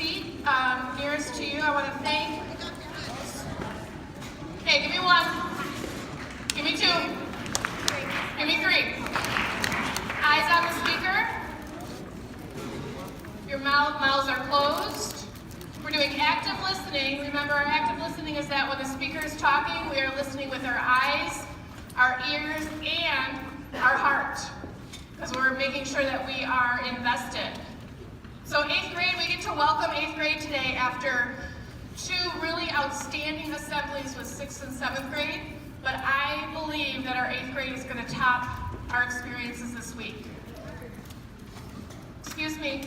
seat nearest to you. I want to thank. Okay, give me one. Give me two. Give me three. Eyes on the speaker. Your mouths are closed. We're doing active listening. Remember, our active listening is that when the speaker is talking, we are listening with our eyes, our ears, and our heart, because we're making sure that we are invested. So 8th grade, we get to welcome 8th grade today after two really outstanding assemblies with 6th and 7th grade, but I believe that our 8th grade is going to top our experiences this week. Excuse me.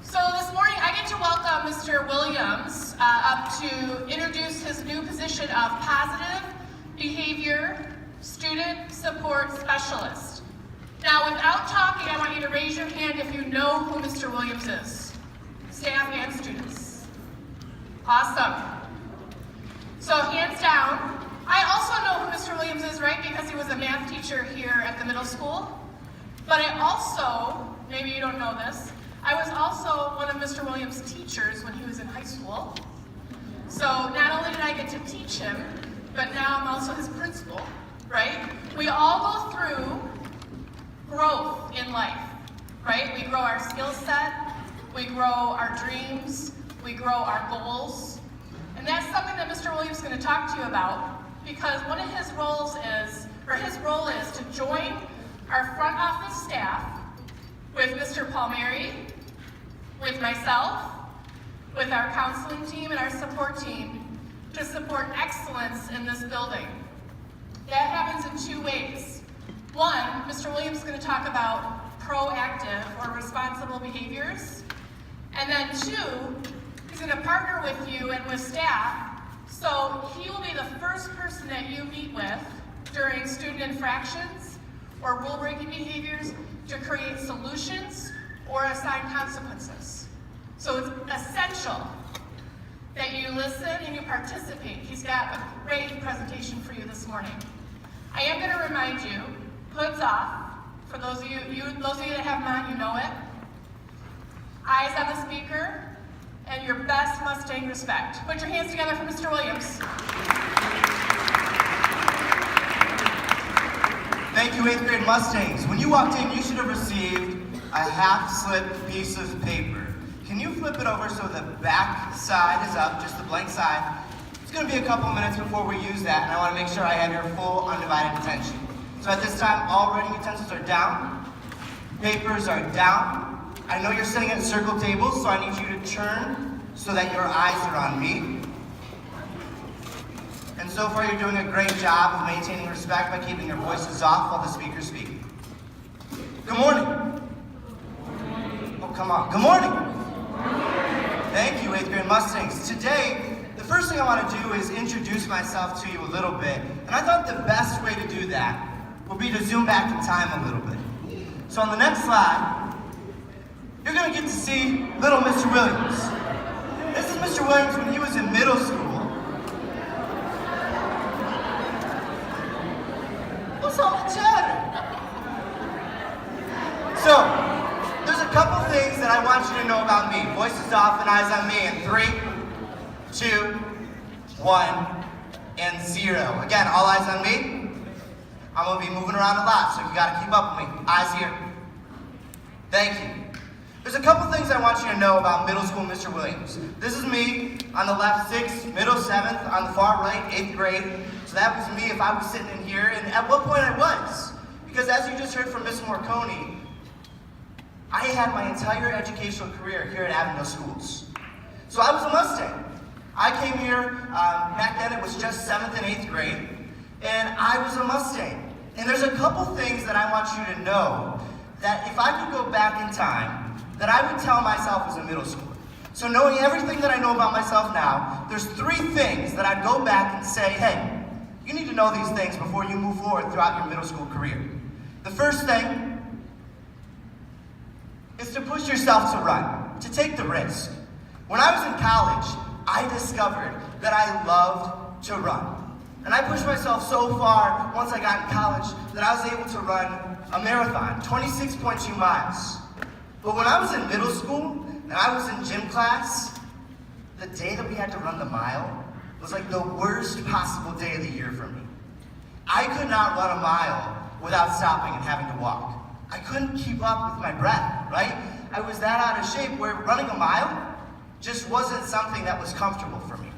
So this morning, I get to welcome Mr. Williams up to introduce his new position of Positive Behavior Student Support Specialist. Now, without talking, I want you to raise your hand if you know who Mr. Williams is, staff and students. Awesome. So hands down, I also know who Mr. Williams is, right, because he was a math teacher here at the middle school. But I also, maybe you don't know this, I was also one of Mr. Williams' teachers when he was in high school. So not only did I get to teach him, but now I'm also his principal, right? We all go through growth in life, right? We grow our skill set, we grow our dreams, we grow our goals. And that's something that Mr. Williams is going to talk to you about, because one of his roles is, or his role is to join our front office staff with Mr. Palmieri, with myself, with our counseling team and our support team to support excellence in this building. That happens in two ways. One, Mr. Williams is going to talk about proactive or responsible behaviors. And then two, he's going to partner with you and with staff, so he will be the first person that you meet with during student infractions or rule-breaking behaviors to create solutions or assign consequences. So it's essential that you listen and you participate. He's got a great presentation for you this morning. I am going to remind you, hoods off. For those of you that have them on, you know it. Eyes on the speaker, and your best Mustang respect. Put your hands together for Mr. Williams. Thank you, 8th grade Mustangs. When you walked in, you should have received a half-slipped piece of paper. Can you flip it over so the back side is up, just the blank side? It's going to be a couple minutes before we use that, and I want to make sure I have your full undivided attention. So at this time, all writing utensils are down, papers are down. I know you're sitting at circle tables, so I need you to turn so that your eyes are on me. And so far, you're doing a great job of maintaining respect by keeping your voices off while the speakers speak. Good morning. Oh, come on. Good morning. Thank you, 8th grade Mustangs. Today, the first thing I want to do is introduce myself to you a little bit. And I thought the best way to do that would be to zoom back in time a little bit. So on the next slide, you're going to get to see little Mr. Williams. This is Mr. Williams when he was in middle school. What's all the chatter? So, there's a couple things that I want you to know about me. Voices off and eyes on me in 3, 2, 1, and 0. Again, all eyes on me. I'm going to be moving around a lot, so you got to keep up with me. Eyes here. Thank you. There's a couple things I want you to know about middle school Mr. Williams. This is me on the left, 6th, middle 7th, on the far right, 8th grade. So that was me if I was sitting in here, and at what point I was. Because as you just heard from Miss Morcone, I had my entire educational career here at Avondale Schools. So I was a Mustang. I came here, back then it was just 7th and 8th grade, and I was a Mustang. And there's a couple things that I want you to know that if I could go back in time, that I would tell myself as a middle schooler. So knowing everything that I know about myself now, there's 3 things that I'd go back and say, hey, you need to know these things before you move forward throughout your middle school career. The first thing is to push yourself to run, to take the risk. When I was in college, I discovered that I loved to run. And I pushed myself so far once I got in college that I was able to run a marathon, 26.2 miles. But when I was in middle school and I was in gym class, the day that we had to run the mile was like the worst possible day of the year for me. I could not run a mile without stopping and having to walk. I couldn't keep up with my breath, right? I was that out of shape where running a mile just wasn't something that was comfortable for me.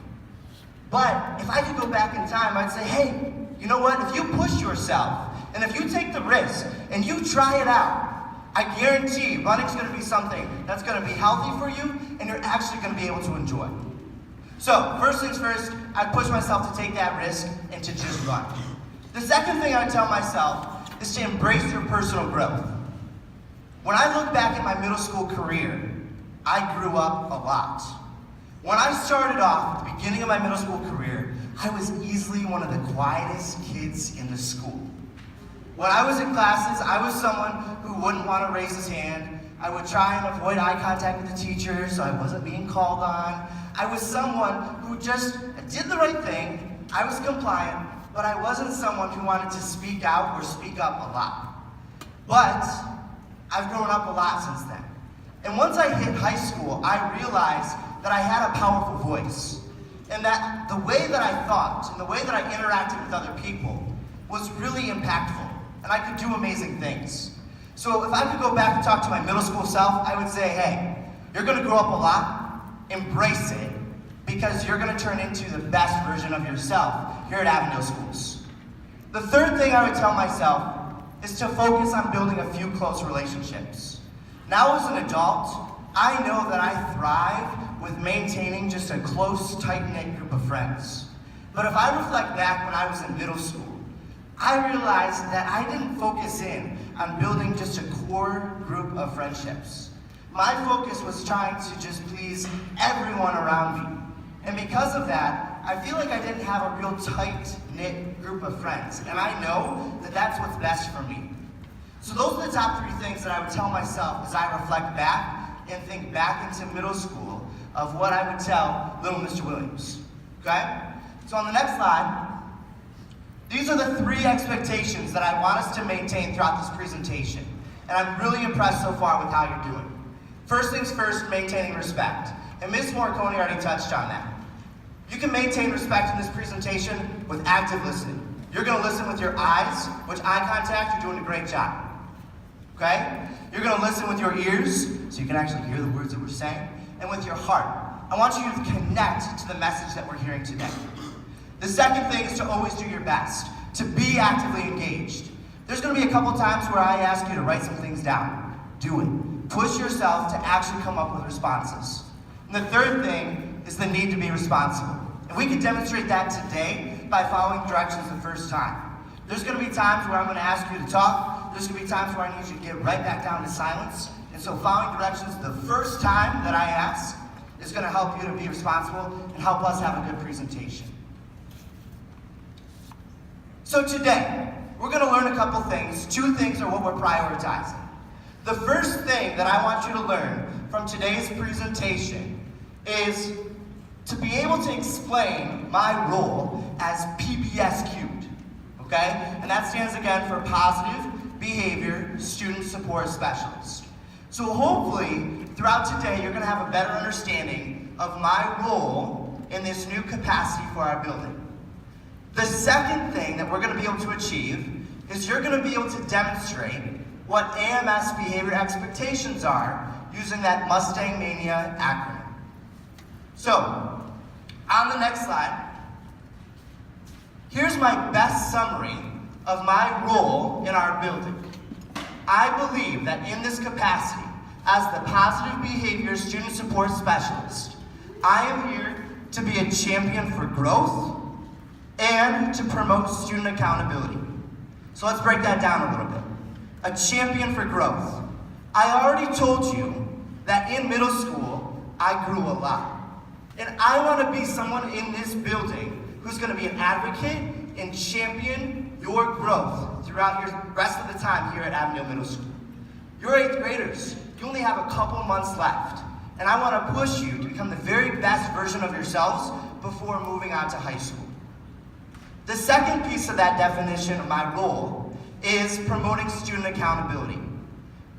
But if I could go back in time, I'd say, hey, you know what? If you push yourself and if you take the risk and you try it out, I guarantee running's gonna be something that's gonna be healthy for you and you're actually gonna be able to enjoy. So, first things first, I'd push myself to take that risk and to just run. The second thing I tell myself is to embrace your personal growth. When I look back at my middle school career, I grew up a lot. When I started off at the beginning of my middle school career, I was easily one of the quietest kids in the school. When I was in classes, I was someone who wouldn't want to raise his hand. I would try and avoid eye contact with the teacher so I wasn't being called on. I was someone who just did the right thing. I was compliant, but I wasn't someone who wanted to speak out or speak up a lot. But I've grown up a lot since then. And once I hit high school, I realized that I had a powerful voice. And that the way that I thought and the way that I interacted with other people was really impactful. And I could do amazing things. So if I could go back and talk to my middle school self, I would say, hey, you're gonna grow up a lot, embrace it, because you're gonna turn into the best version of yourself here at Avondale Schools. The third thing I would tell myself is to focus on building a few close relationships. Now as an adult, I know that I thrive with maintaining just a close, tight-knit group of friends. But if I reflect back when I was in middle school, I realized that I didn't focus in on building just a core group of friendships. My focus was trying to just please everyone around me. And because of that, I feel like I didn't have a real tight-knit group of friends. And I know that that's what's best for me. So those are the top 3 things that I would tell myself as I reflect back and think back into middle school of what I would tell little Mr. Williams, okay? So on the next slide, these are the 3 expectations that I want us to maintain throughout this presentation. And I'm really impressed so far with how you're doing. First things first, maintaining respect. And Ms. Morricone already touched on that. You can maintain respect in this presentation with active listening. You're gonna listen with your eyes, which eye contact, you're doing a great job. Okay? You're gonna listen with your ears, so you can actually hear the words that we're saying, and with your heart. I want you to connect to the message that we're hearing today. The second thing is to always do your best, to be actively engaged. There's gonna be a couple times where I ask you to write some things down. Do it. Push yourself to actually come up with responses. And the third thing is the need to be responsible. And we can demonstrate that today by following directions the first time. There's gonna be times where I'm gonna ask you to talk. There's gonna be times where I need you to get right back down to silence. And so following directions the first time that I ask is gonna help you to be responsible and help us have a good presentation. So today, we're gonna learn a couple things. 2 things are what we're prioritizing. The first thing that I want you to learn from today's presentation is to be able to explain my role as PBS cubed, okay? And that stands again for Positive Behavior Student Support Specialist. So hopefully, throughout today, you're gonna have a better understanding of my role in this new capacity for our building. The second thing that we're gonna be able to achieve is you're gonna be able to demonstrate what AMS behavior expectations are using that Mustang Mania acronym. So, on the next slide, here's my best summary of my role in our building. I believe that in this capacity, as the Positive Behavior Student Support Specialist, I am here to be a champion for growth and to promote student accountability. So let's break that down a little bit. A champion for growth. I already told you that in middle school, I grew a lot. And I want to be someone in this building who's going to be an advocate and champion your growth throughout your rest of the time here at Avondale Middle School. You're 8th graders. You only have a couple months left. And I want to push you to become the very best version of yourselves before moving on to high school. The second piece of that definition of my role is promoting student accountability.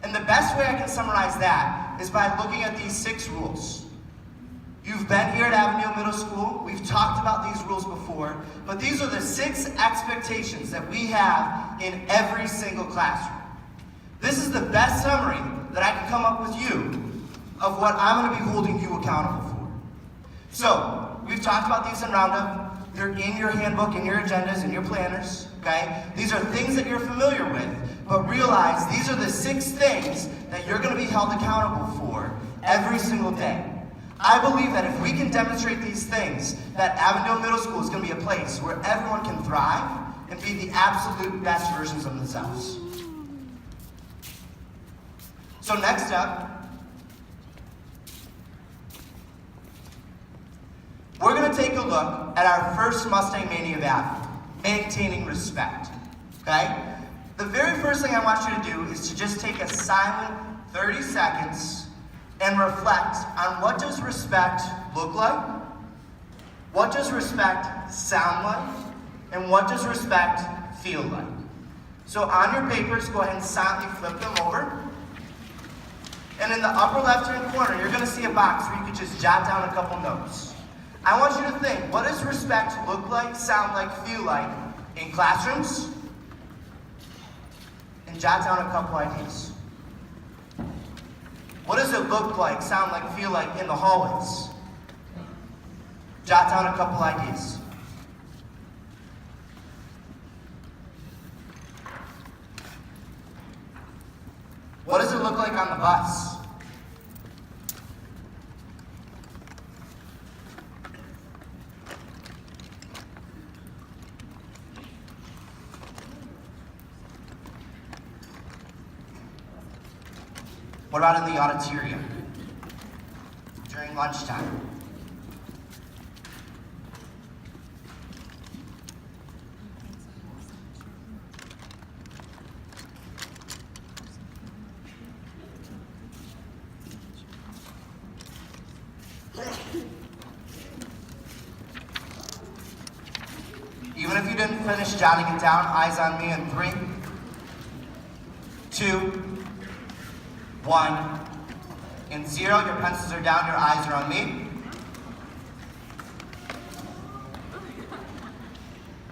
And the best way I can summarize that is by looking at these 6 rules. You've been here at Avondale Middle School. We've talked about these rules before, but these are the 6 expectations that we have in every single classroom. This is the best summary that I can come up with you of what I'm going to be holding you accountable for. So, we've talked about these in Roundup. They're in your handbook, in your agendas, in your planners, okay? These are things that you're familiar with, but realize these are the 6 things that you're going to be held accountable for every single day. I believe that if we can demonstrate these things, that Avondale Middle School is going to be a place where everyone can thrive and be the absolute best versions of themselves. So next up, we're going to take a look at our first Mustang Mania value, maintaining respect, okay? The very first thing I want you to do is to just take a silent 30 seconds and reflect on what does respect look like, what does respect sound like, and what does respect feel like. So on your papers, go ahead and silently flip them over. And in the upper left-hand corner, you're going to see a box where you can just jot down a couple notes. I want you to think, what does respect look like, sound like, feel like in classrooms? And jot down a couple ideas. What does it look like, sound like, feel like in the hallways? Jot down a couple ideas. What does it look like on the bus? What about in the auditorium? During lunchtime? Even if you didn't finish jotting it down, eyes on me in 3, 2, 1, and 0. Your pencils are down, your eyes are on me.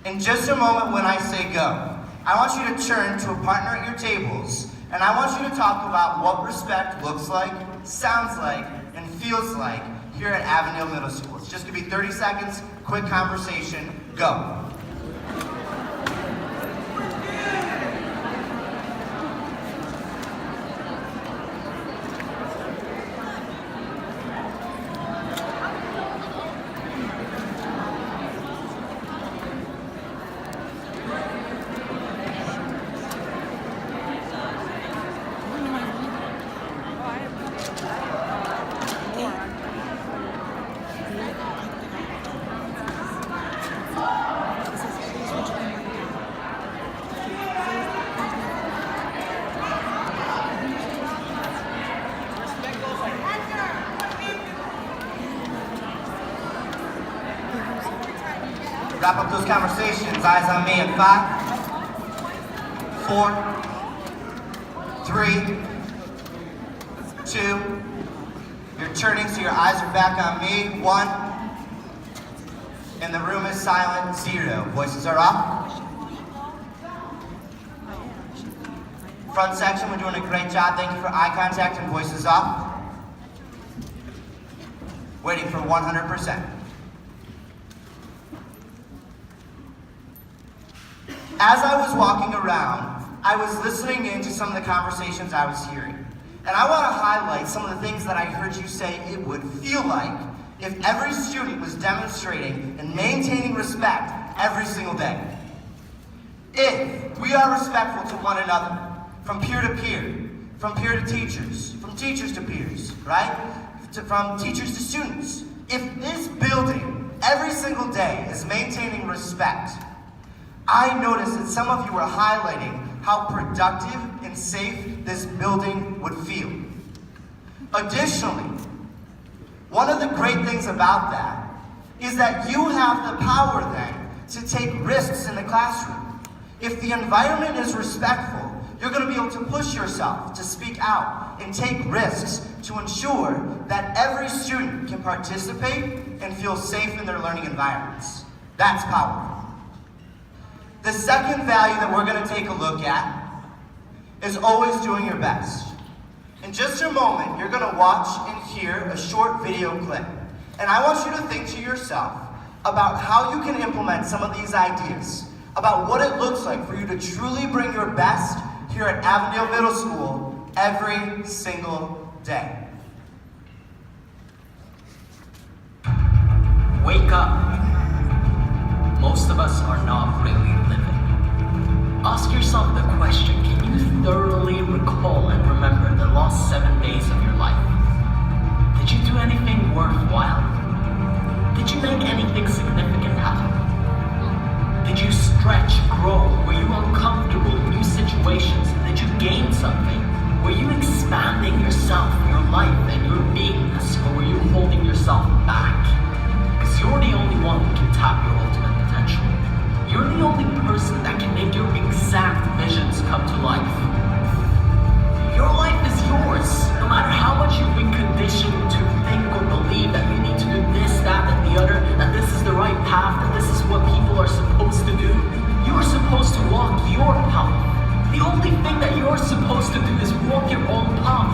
In just a moment when I say go, I want you to turn to a partner at your tables, and I want you to talk about what respect looks like, sounds like, and feels like here at Avondale Middle School. It's just going to be 30 seconds, quick conversation, go. Wrap up those conversations. Eyes on me in 5, 4, 3, 2. You're turning so your eyes are back on me. 1. And the room is silent. 0. Voices are off. Front section, we're doing a great job. Thank you for eye contact and voices off. Waiting for 100%. As I was walking around, I was listening in to some of the conversations I was hearing. And I want to highlight some of the things that I heard you say it would feel like if every student was demonstrating and maintaining respect every single day. If we are respectful to one another, from peer to peer, from peer to teachers, from teachers to peers, right? From teachers to students. If this building every single day is maintaining respect, I noticed that some of you were highlighting how productive and safe this building would feel. Additionally, one of the great things about that is that you have the power then to take risks in the classroom. If the environment is respectful, You're going to be able to push yourself, to speak out, and take risks to ensure that every student can participate and feel safe in their learning environments. That's powerful. The second value that we're going to take a look at is always doing your best. In just a moment, you're going to watch and hear a short video clip. And I want you to think to yourself about how you can implement some of these ideas, about what it looks like for you to truly bring your best here at Avondale Middle School every single day. Wake up. Most of us are not really living. Ask yourself the question, can you thoroughly recall and remember the last 7 days of your life? Did you do anything worthwhile? Did you make anything significant happen? Did you stretch, grow? Were you uncomfortable in new situations? Did you gain something? Were you expanding yourself, your life, and your beingness, or were you holding yourself back? Because you're the only one who can tap your ultimate potential. You're the only person that can make your exact visions come to life. Your life is yours, no matter how much you've been conditioned to think or believe that you need to do this, that, and the other, that this is the right path, that this is what people are supposed to do. You're supposed to walk your path. The only thing that you're supposed to do is walk your own path.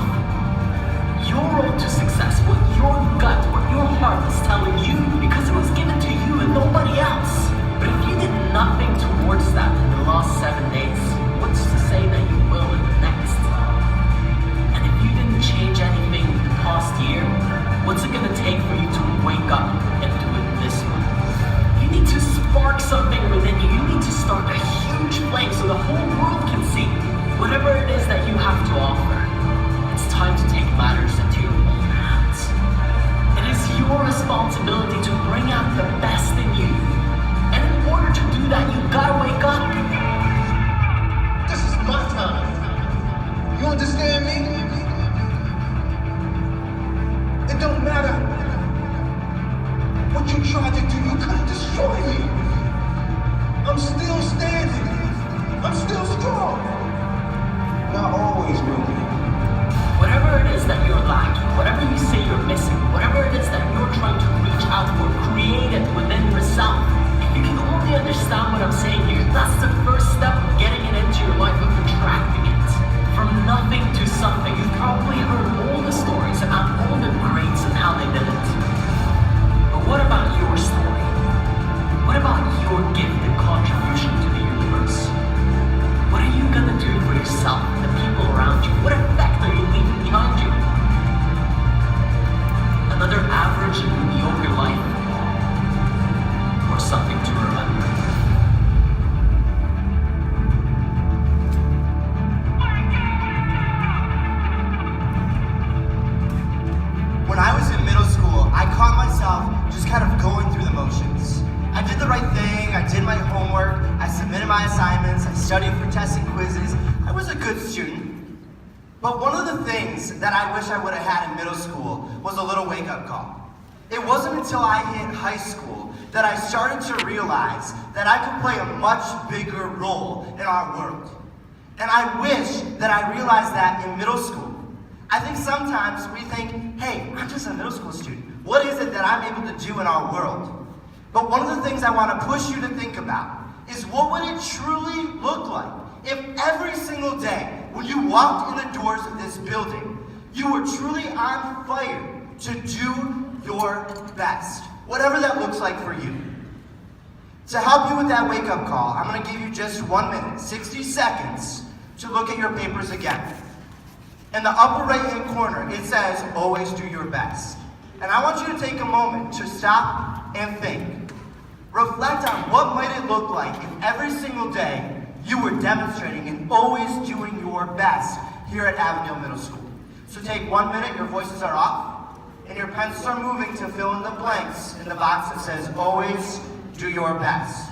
Your road to success, what your gut, what your heart is telling you, because it was given to you and nobody else. But if you did nothing towards that in the last 7 days, what's to say that you will in the next? And if you didn't change anything in the past year, what's it gonna take for you to wake up and do it this way? You need to spark something within you. You need to start a huge flame so the whole world can see whatever it is that you have to offer. It's time to take matters into your own hands. It is your responsibility to bring out the best in you. And in order to do that, you gotta wake up. This is my time. You understand me? It don't matter what you tried to do. You couldn't destroy me. I'm still standing. I'm still strong. Not always will be. Whatever it is that you're lacking, whatever you say you're missing, whatever it is that you're trying to reach out for, create it within yourself. If you can only understand what I'm saying here, that's the first step of getting it into your life, of attracting it. From nothing to something. You've probably heard all the stories about all the greats and how they did it. But what about your story? What about your gift and contribution to the universe? What are you gonna do for yourself, the people around you? What effect are you leaving behind you? Another average and mediocre life? Or something to remember? When I was in middle school, I caught myself just kind of going through the motions. I did the right thing, I did my homework, I submitted my assignments, I studied for tests and quizzes. I was a good student. But one of the things that I wish I would have had in middle school was a little wake-up call. It wasn't until I hit high school that I started to realize that I could play a much bigger role in our world. And I wish that I realized that in middle school. I think sometimes we think, hey, I'm just a middle school student. What is it that I'm able to do in our world? But one of the things I want to push you to think about is, what would it truly look like if every single day when you walked in the doors of this building, you were truly on fire to do your best, whatever that looks like for you. To help you with that wake-up call, I'm going to give you just 1 minute, 60 seconds, to look at your papers again. In the upper right-hand corner, it says, always do your best. And I want you to take a moment to stop and think. Reflect on what might it look like if every single day you were demonstrating and always doing your best here at Avondale Middle School. So take 1 minute, your voices are off, and your pencils are moving to fill in the blanks in the box that says, always do your best.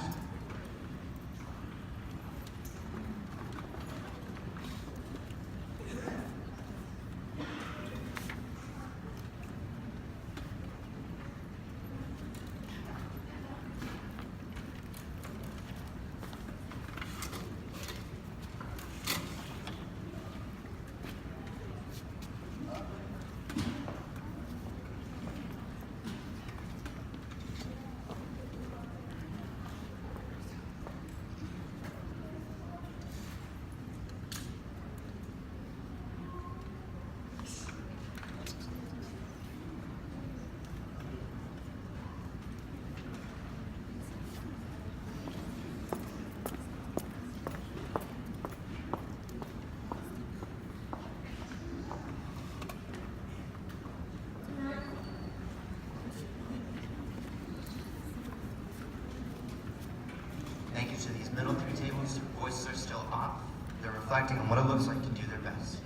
reflecting on what it looks like to do their best.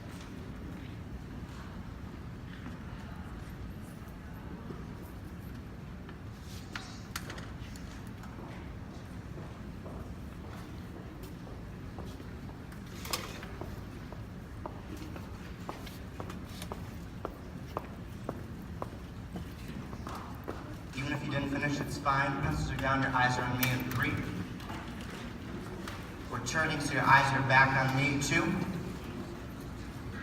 Even if you didn't finish, it's fine. Pencils are down, your eyes are on me in 3. We're turning so your eyes are back on me, 2.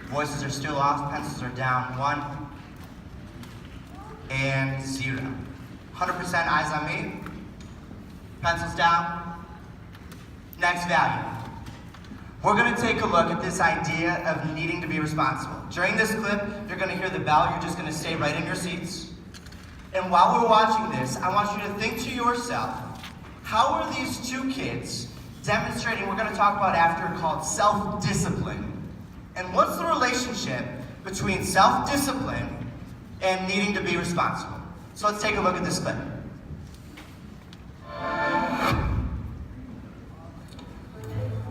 Voices are still off, pencils are down, 1. And 0. 100% eyes on me. Pencils down. Next value. We're going to take a look at this idea of needing to be responsible. During this clip, you're going to hear the bell. You're just going to stay right in your seats. And while we're watching this, I want you to think to yourself, how are these 2 kids demonstrating, we're going to talk about after, called self-discipline? And what's the relationship between self-discipline and needing to be responsible? So let's take a look at this clip.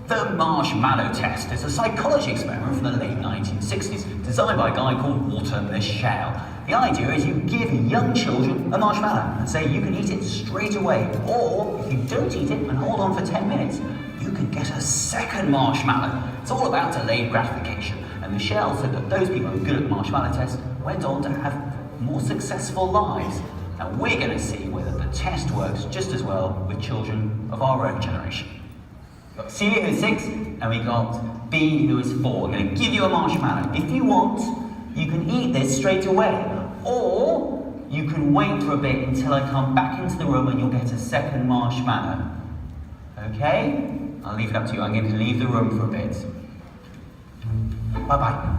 The marshmallow test is a psychology experiment from the late 1960s, designed by a guy called Walter Mischel. The idea is you give young children a marshmallow and say you can eat it straight away, or if you don't eat it and hold on for 10 minutes, you can get a second marshmallow. It's all about delayed gratification, and Mischel said that those people who are good at the marshmallow test went on to have more successful lives. Now we're going to see whether the test works just as well with children of our own generation. We've got C who's 6, and we got B who is 4. We're going to give you a marshmallow. If you want, you can eat this straight away, or you can wait for a bit until I come back into the room and you'll get a second marshmallow. Okay? I'll leave it up to you. I'm going to leave the room for a bit. Bye-bye.